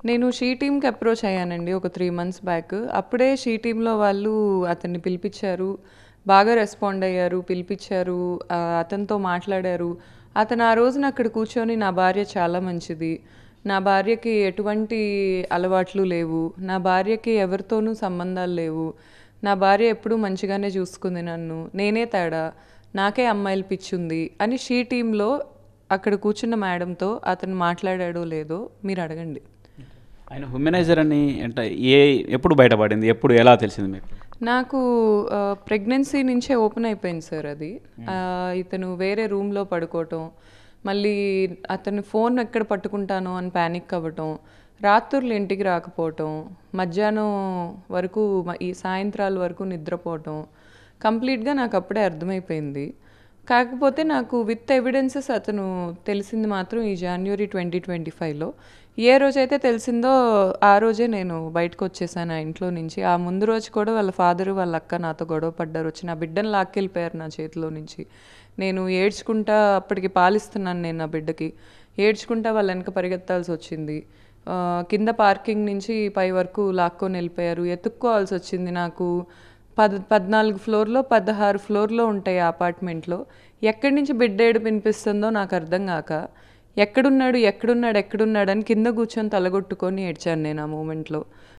నేను షీ టీమ్‌కి అప్రోచ్ అయ్యానండి ఒక 3 మంత్స్ బ్యాక్. అప్పుడే షీ టీమ్‌లో వాళ్ళు అతన్ని పిలిపిచ్చారు. బాగా రెస్పాండ్ అయ్యారు. పిలిపిచ్చారు. అతనితో మాట్లాడారు. అతను ఆ రోజున అక్కడ కూర్చొని నా భార్య చాలా మంచిది. నా భార్యకి ఎటువంటి అలవాట్లు లేవు. నా భార్యకి ఎవరితోనూ సంబంధాలు లేవు. నా భార్య ఎప్పుడూ మంచిగానే చూసుకుంది నన్ను. నేనే తేడా. నాకే అమ్మాయిల పిచ్చుంది అని షీ టీమ్‌లో అక్కడ కూర్చున్న మేడంతో అతను మాట్లాడాడో లేదో మీరు అడగండి. ఆయన హ్యూమనైజర్ అని అంటే ఎప్పుడు బయటపడింది? ఎప్పుడు ఎలా తెలిసింది మీకు? నాకు ప్రెగ్నెన్సీ నుంచే ఓపెన్ అయిపోయింది సార్ అది. ఇతను వేరే రూమ్‌లో పడుకోవటం, మళ్ళీ అతను ఫోన్ ఎక్కడ పట్టుకుంటానో అని పానిక్ అవ్వటం, రాత్రుళ్ళు ఇంటికి రాకపోవటం, మధ్యాహ్నం వరకు ఈ సాయంత్రాల వరకు నిద్రపోవటం, కంప్లీట్‌గా నాకు అప్పుడే అర్థమైపోయింది. కాకపోతే నాకు విత్ ఎవిడెన్సెస్ అతను తెలిసింది మాత్రం ఈ జాన్యువరి 2025లో. ఏ రోజైతే తెలిసిందో ఆ రోజే నేను బయటకొచ్చేసాను ఆ ఇంట్లో నుంచి. ఆ ముందు రోజు కూడా వాళ్ళ ఫాదరు, వాళ్ళ అక్క నాతో గొడవ పడ్డారు. వచ్చి నా బిడ్డని లాక్కెళ్ళిపోయారు నా చేతిలో నుంచి. నేను ఏడ్చుకుంటా అప్పటికి పాలిస్తున్నాను నేను నా బిడ్డకి. ఏడ్చుకుంటా వాళ్ళ వెనక పరిగెత్తాల్సొచ్చింది. కింద పార్కింగ్ నుంచి పై వరకు లాక్కొని వెళ్ళిపోయారు. ఎతుక్కోవాల్సొచ్చింది నాకు. 14 ఫ్లోర్‌లో, 16 ఫ్లోర్‌లో ఉంటాయి ఆ అపార్ట్మెంట్‌లో. ఎక్కడి నుంచి బిడ్డ ఏడుపు వినిపిస్తుందో నాకు అర్థం గాక, ఎక్కడున్నాడు, ఎక్కడున్నాడు, ఎక్కడున్నాడు అని కింద కూర్చొని తలగొట్టుకొని ఏడ్చాను నేను ఆ మూమెంట్‌లో.